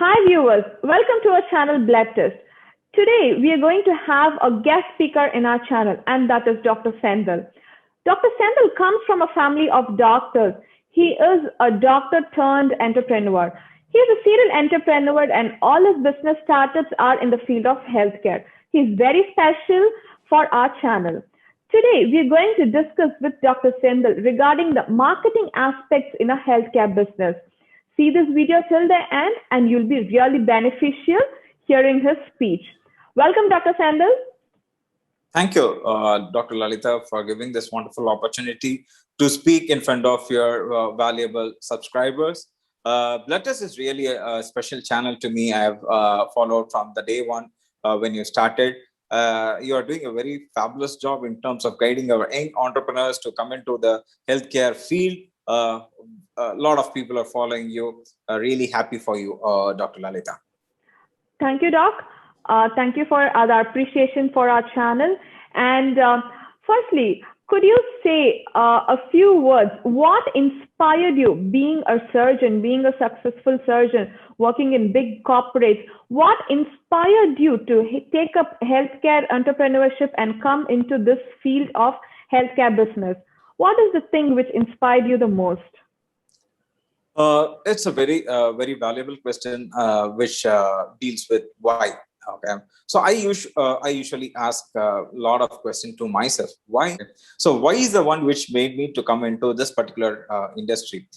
Hi viewers, welcome to our channel Blood Test. Today we are going to have a guest speaker in our channel and that is Dr. Sendal. Dr. Sendal comes from a family of doctors. He is a doctor turned entrepreneur. He is a serial entrepreneur and all his business startups are in the field of healthcare. He is very special for our channel. Today we are going to discuss with Dr. Sendal regarding the marketing aspects in a healthcare business. See this video till the end and you'll be really beneficial hearing his speech. Welcome, Dr. Sendal. Thank you, Dr. Lalita, for giving this wonderful opportunity to speak in front of your valuable subscribers. Blood Test is really a special channel to me. I have followed from the day one when you started. You are doing a very fabulous job in terms of guiding our young entrepreneurs to come into the healthcare field. A lot of people are following you. Really happy for you, Dr. Lalita. Thank you, Doc. Thank you for the appreciation for our channel. And firstly, could you say a few words? What inspired you being a surgeon, being a successful surgeon, working in big corporates? What inspired you to take up healthcare entrepreneurship and come into this field of healthcare business? What is the thing which inspired you the most? It's a very valuable question, which deals with why. Okay, so I usually ask a lot of questions to myself. Why? So why is the one which made me to come into this particular industry?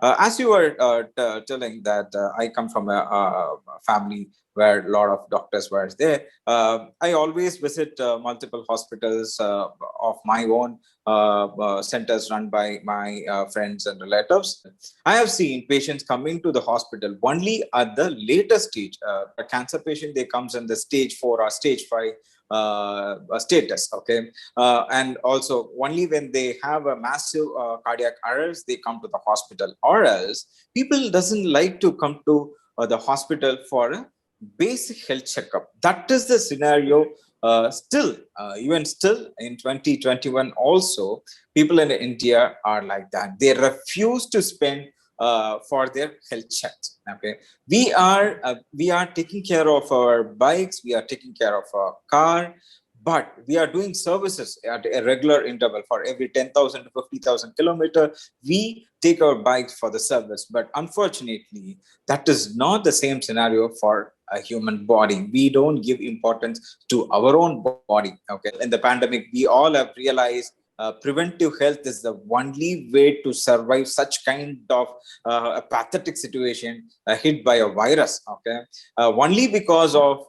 As you were telling that I come from a family where a lot of doctors were there. I always visit multiple hospitals of my own, centers run by my friends and relatives. I have seen patients coming to the hospital only at the later stage. A cancer patient, they comes in the stage 4 or stage 5 status, okay, and also only when they have a massive cardiac arrest they come to the hospital, or else people doesn't like to come to the hospital for a basic health checkup. That is the scenario. Even still in 2021 also, people in India are like that. They refuse to spend for their health checks. Okay, we are taking care of our bikes, we are taking care of our car, but we are doing services at a regular interval. For every 10,000 to 50,000 kilometers, we take our bikes for the service. But unfortunately, that is not the same scenario for a human body. We don't give importance to our own body. Okay, in the pandemic, we all have realized preventive health is the only way to survive such kind of a pathetic situation hit by a virus. Okay, only because of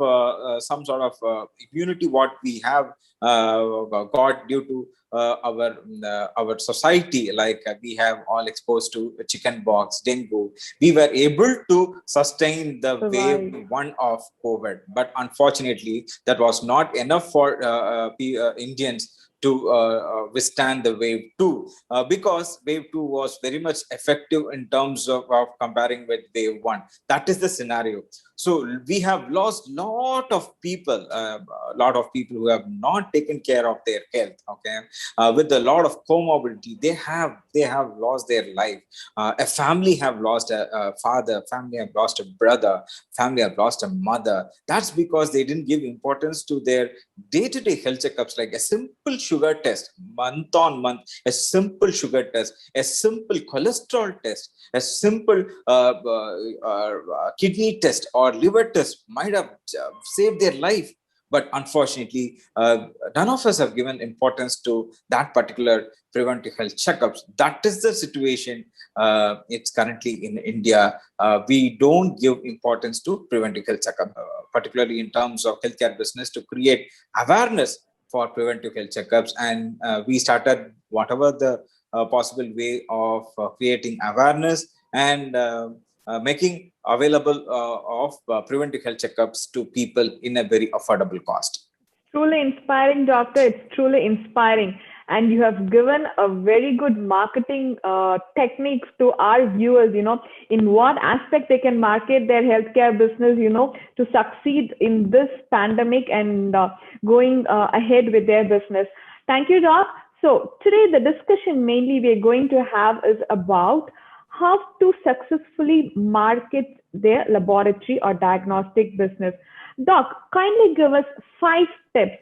some sort of immunity what we have got due to our society, like we have all exposed to chicken pox, dengue. We were able to sustain the wave 1 of COVID, but unfortunately, that was not enough for Indians to withstand the wave 2, because wave 2 was very much effective in terms of comparing with wave 1. That is the scenario. So we have lost lot of people who have not taken care of their health. Okay, with a lot of comorbidity, they have lost their life. A family have lost a father, family have lost a brother, family have lost a mother. That's because they didn't give importance to their day-to-day health checkups, like a simple sugar test month on month, a simple sugar test, a simple cholesterol test, a simple kidney test or liver test might have saved their life. But unfortunately, none of us have given importance to that particular preventive health checkups. That is the situation. It's currently in India. We don't give importance to preventive health checkup, particularly in terms of healthcare business, to create awareness for preventive health checkups. And we started whatever the possible way of creating awareness and making available of preventive health checkups to people in a very affordable cost. Truly inspiring, doctor. It's truly inspiring. And you have given a very good marketing techniques to our viewers, in what aspect they can market their healthcare business, to succeed in this pandemic and going ahead with their business. Thank you, Doc. So today the discussion mainly we're going to have is about how to successfully market their laboratory or diagnostic business. Doc, kindly give us 5 tips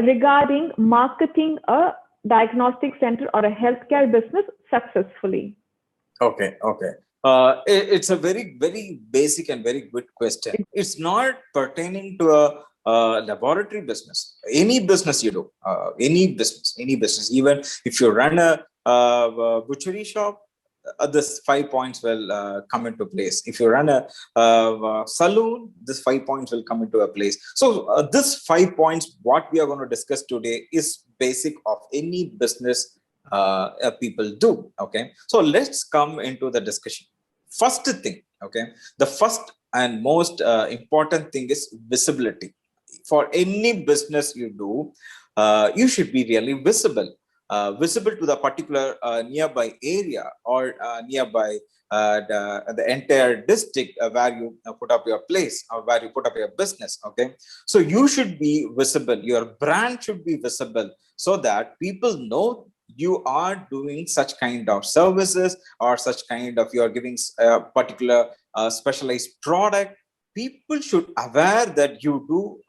regarding marketing a diagnostic center or a healthcare business successfully. Okay. It's a very, very basic and very good question. It's not pertaining to a laboratory business. Any business you do, any business, even if you run a butchery shop, this 5 points will come into place. If you run a saloon, this 5 points will come into a place. So this 5 points, what we are going to discuss today is basic of any business people do. Okay, so let's come into the discussion. First thing, okay, the first and most important thing is visibility. For any business you do, you should be really visible. Visible to the particular nearby area or nearby the entire district where you put up your place or where you put up your business. Okay, so you should be visible. Your brand should be visible so that people know you are doing such kind of services or such kind of you are giving a particular specialized product. People should aware that you do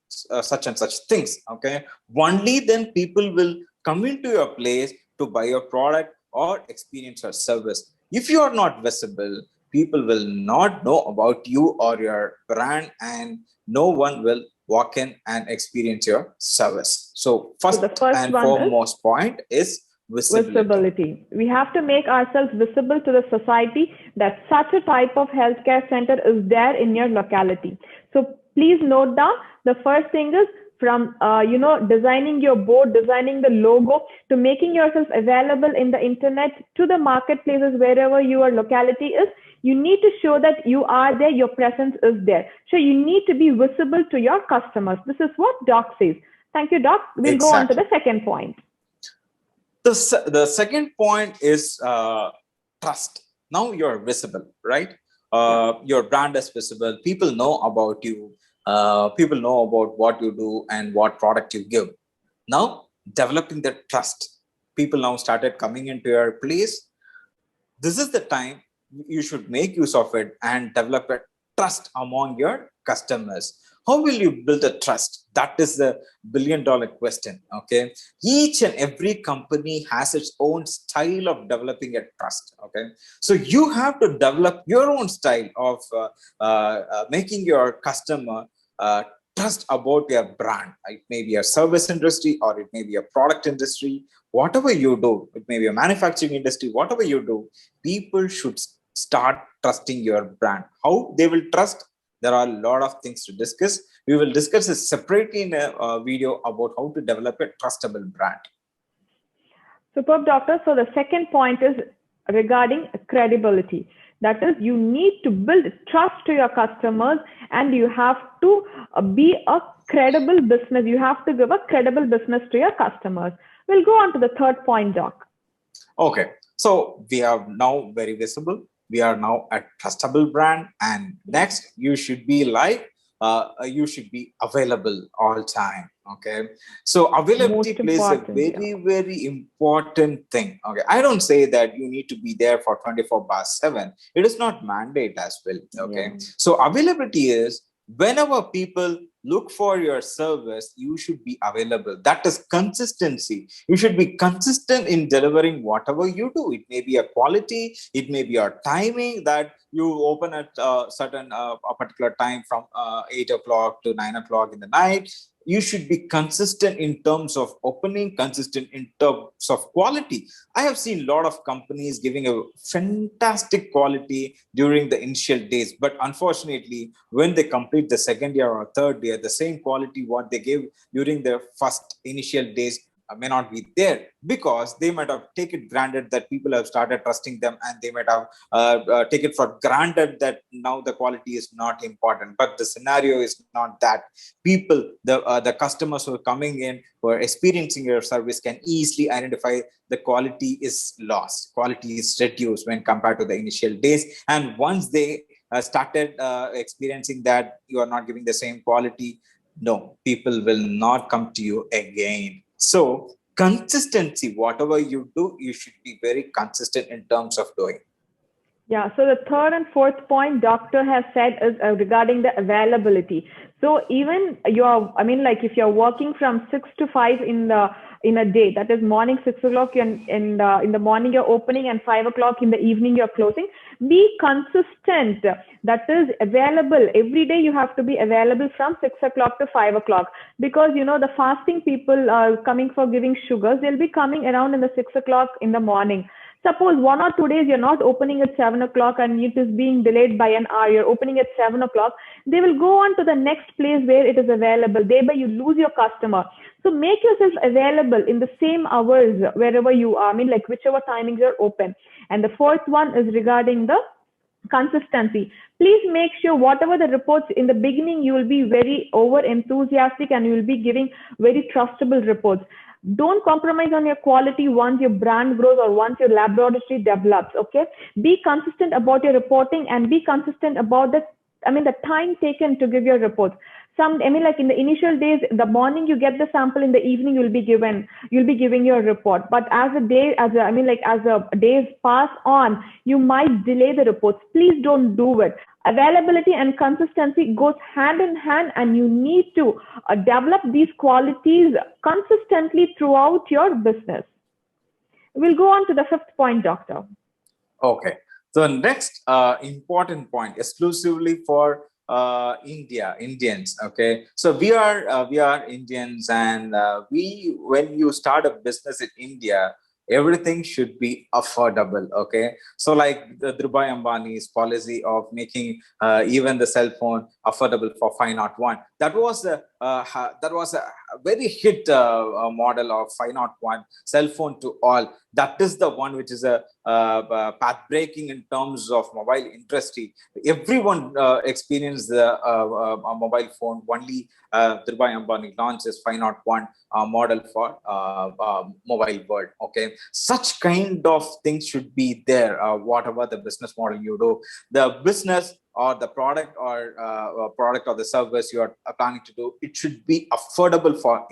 such and such things. Okay, only then people will come into your place to buy your product or experience your service. If you are not visible, people will not know about you or your brand, and no one will walk in and experience your service. So first and foremost point is visibility. We have to make ourselves visible to the society that such a type of healthcare center is there in your locality. So please note down, the first thing is from designing your board, designing the logo, to making yourself available in the internet, to the marketplaces wherever your locality is. You need to show that you are there, your presence is there. So you need to be visible to your customers. This is what Doc says. Thank you, Doc. We'll go on to the second point. The second point is trust. Now you're visible, right? Your brand is visible. People know about you. People know about what you do and what product you give. Now, developing the trust. People now started coming into your place. This is the time you should make use of it and develop a trust among your customers. How will you build a trust? That is the billion-dollar question. Okay, each and every company has its own style of developing a trust. Okay, so you have to develop your own style of making your customer trust about your brand. It may be a service industry or it may be a product industry. Whatever you do, it may be a manufacturing industry. Whatever you do, people should start trusting your brand. How they will trust? There are a lot of things to discuss. We will discuss this separately in a video about how to develop a trustable brand. Superb, Doctor. So the second point is regarding credibility. That is, you need to build trust to your customers, and you have to be a credible business. You have to give a credible business to your customers. We'll go on to the third point, Doc. Okay. So we are now very visible. We are now a trustable brand. And next, you should be like, you should be available all time. Okay. So availability plays a very important thing. Okay. I don't say that you need to be there for 24/7. It is not mandate as well. Okay. Yeah. So availability is whenever people look for your service, you should be available. That is consistency. You should be consistent in delivering whatever you do. It may be a quality, it may be your timing, that you open at a particular time from 8 o'clock to 9 o'clock in the night. You should be consistent in terms of opening, consistent in terms of quality. I have seen a lot of companies giving a fantastic quality during the initial days, but unfortunately, when they complete the second year or third year, the same quality what they gave during their first initial days may not be there, because they might have taken granted that people have started trusting them, and they might have taken for granted that now the quality is not important. But the scenario is not that. People, the customers who are coming in, who are experiencing your service, can easily identify the quality is lost, quality is reduced when compared to the initial days. And once they started experiencing that you are not giving the same quality, no, people will not come to you again. So consistency, whatever you do, you should be very consistent in terms of doing. Yeah, so the third and fourth point doctor has said is regarding the availability. So even you're, I mean, like if you're working from 6 to 5 in a day, that is morning 6 o'clock in the morning you're opening and 5 o'clock in the evening you're closing. Be consistent. That is available every day. You have to be available from 6 o'clock to 5 o'clock, because you know the fasting people are coming for giving sugars. They'll be coming around in the 6 o'clock in the morning. Suppose 1 or 2 days you're not opening at 7 o'clock and it is being delayed by an hour, you're opening at 7 o'clock, they will go on to the next place where it is available. Thereby you lose your customer. So make yourself available in the same hours wherever you are. I mean, like whichever timings you're open. And the fourth one is regarding the consistency. Please make sure whatever the reports in the beginning, you will be very over enthusiastic and you will be giving very trustable reports. Don't compromise on your quality once your brand grows or once your laboratory develops. Okay, be consistent about your reporting and be consistent about the time taken to give your reports. Like in the initial days, the morning you get the sample, in the evening you'll be giving your report. But as a day, as the days pass on, you might delay the reports. Please don't do it. Availability and consistency goes hand in hand, and you need to develop these qualities consistently throughout your business. We'll go on to the fifth point, doctor. Okay. So next important point, exclusively for Indians. Okay. So we are Indians, and when you start a business in India, everything should be affordable. Okay. So like the Dhirubhai Ambani's policy of making even the cell phone affordable for 501. That was a very hit model of 501 cell phone to all. That is the one which is a path breaking in terms of mobile industry. Everyone experienced a mobile phone. Only Dhirubhai Ambani launches 501 model for mobile world. Okay, such kind of things should be there. Whatever the business model you do, the business or the product or the service you are planning to do, it should be affordable for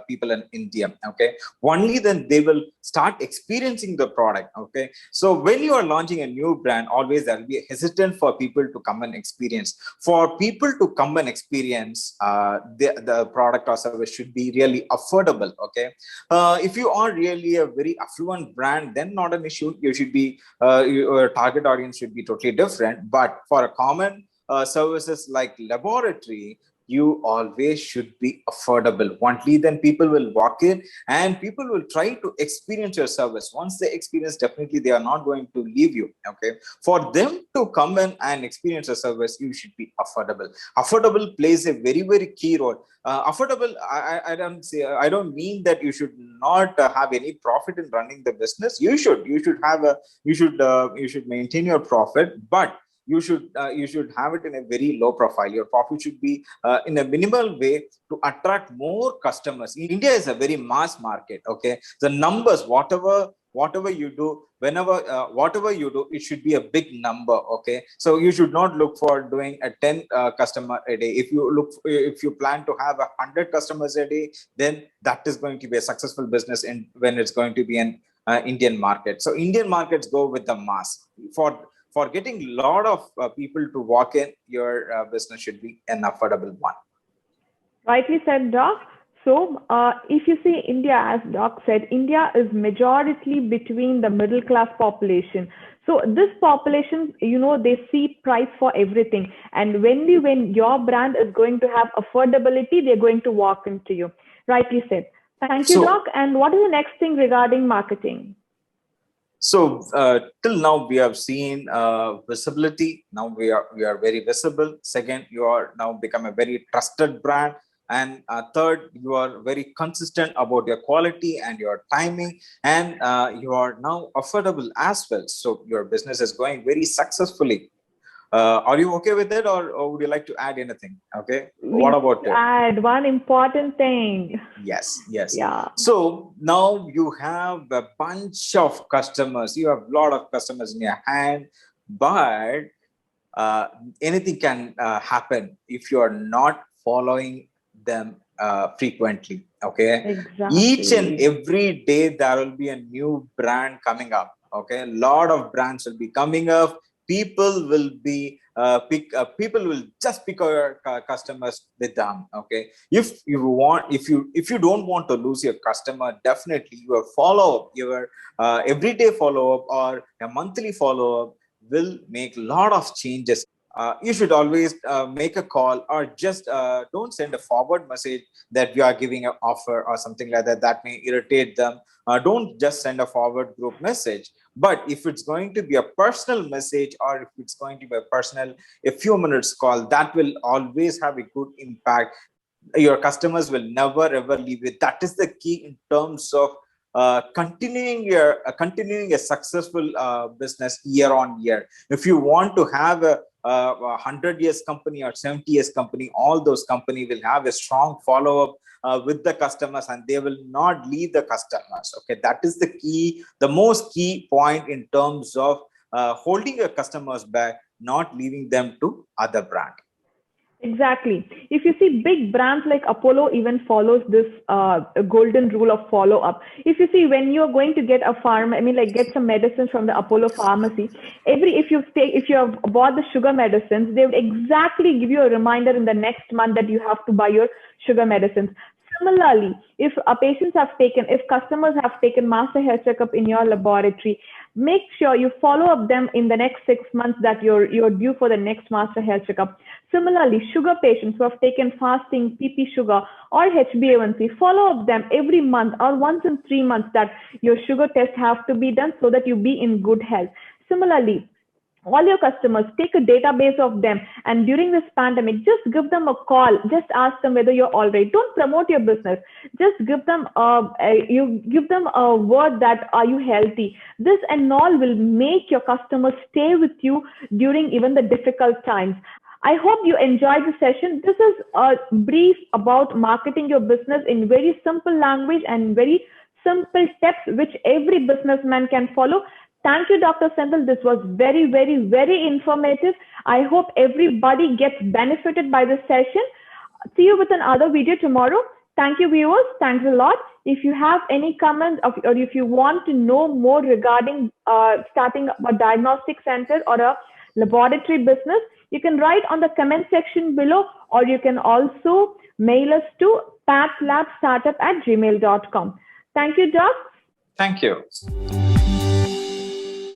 people in India. Okay, only then they will start experiencing the product. Okay, so when you are launching a new brand, always there will be a hesitant for people to come and experience. For people to come and experience, the product or service should be really affordable. Okay, if you are really a very affluent brand, then not an issue. You should be your target audience should be totally different. But for a common services like laboratory, you always should be affordable. Only then people will walk in and people will try to experience your service. Once they experience, definitely they are not going to leave you. Okay, for them to come in and experience a service, you should be affordable. Affordable plays a very, very key role. Affordable, I don't mean that you should not have any profit in running the business. You should maintain your profit, but you should have it in a very low profile. Your profit should be in a minimal way to attract more customers. India is a very mass market. Okay, the numbers, whatever you do, whatever you do, it should be a big number. Okay, so you should not look for doing a 10 customer a day. If you plan to have 100 customers a day, then that is going to be a successful business when it's going to be an Indian market. So Indian markets go with the mass. For getting a lot of people to walk in, your business should be an affordable one. Rightly said, Doc. So, if you see India, as Doc said, India is majority between the middle class population. So this population, they see price for everything. And when your brand is going to have affordability, they're going to walk into you. Rightly said. Thank you, Doc. And what is the next thing regarding marketing? So till now we have seen visibility. Now we are very visible. Second, you are now become a very trusted brand. And third, you are very consistent about your quality and your timing, and you are now affordable as well. So your business is going very successfully. Are you okay with it, or would you like to add anything? Okay, what about it? Add one important thing. Yes. Yeah. So now you have a bunch of customers. You have a lot of customers in your hand, but anything can happen if you are not following them frequently. Okay. Exactly. Each and every day there will be a new brand coming up. Okay, a lot of brands will be coming up. People will be people will just pick our customers with them. Okay, if you don't want to lose your customer, definitely your follow up, your everyday follow up or a monthly follow up will make a lot of changes. You should always make a call, or just don't send a forward message that we are giving an offer or something like that. That may irritate them. Don't just send a forward group message. But if it's going to be a personal message, or if it's going to be a personal, a few minutes call, that will always have a good impact. Your customers will never ever leave it. That is the key in terms of continuing a successful business year on year. If you want to have a 100 years company or 70 years company, all those companies will have a strong follow up with the customers, and they will not leave the customers. Okay, that is the key, the most key point in terms of holding your customers back, not leaving them to other brand. Exactly. If you see big brands like Apollo even follows this golden rule of follow up. If you see when you're going to get a get some medicine from the Apollo pharmacy, if you have bought the sugar medicines, they would exactly give you a reminder in the next month that you have to buy your sugar medicines. Similarly, if customers have taken master health checkup in your laboratory, make sure you follow up them in the next 6 months that you're due for the next master health checkup. Similarly, sugar patients who have taken fasting PP sugar or HbA1c, follow up them every month or once in 3 months that your sugar tests have to be done so that you be in good health. Similarly, all your customers, take a database of them, and during this pandemic, just give them a call. Just ask them whether you're all right. Don't promote your business. Just give them a word that are you healthy. This and all will make your customers stay with you during even the difficult times. I hope you enjoyed the session. This is a brief about marketing your business in very simple language and very simple steps which every businessman can follow. Thank you, Dr. Sendal. This was very, very, very informative. I hope everybody gets benefited by this session. See you with another video tomorrow. Thank you, viewers. Thanks a lot. If you have any comments or if you want to know more regarding starting a diagnostic center or a laboratory business, you can write on the comment section below, or you can also mail us to pathlabstartup@gmail.com. Thank you, Doc. Thank you.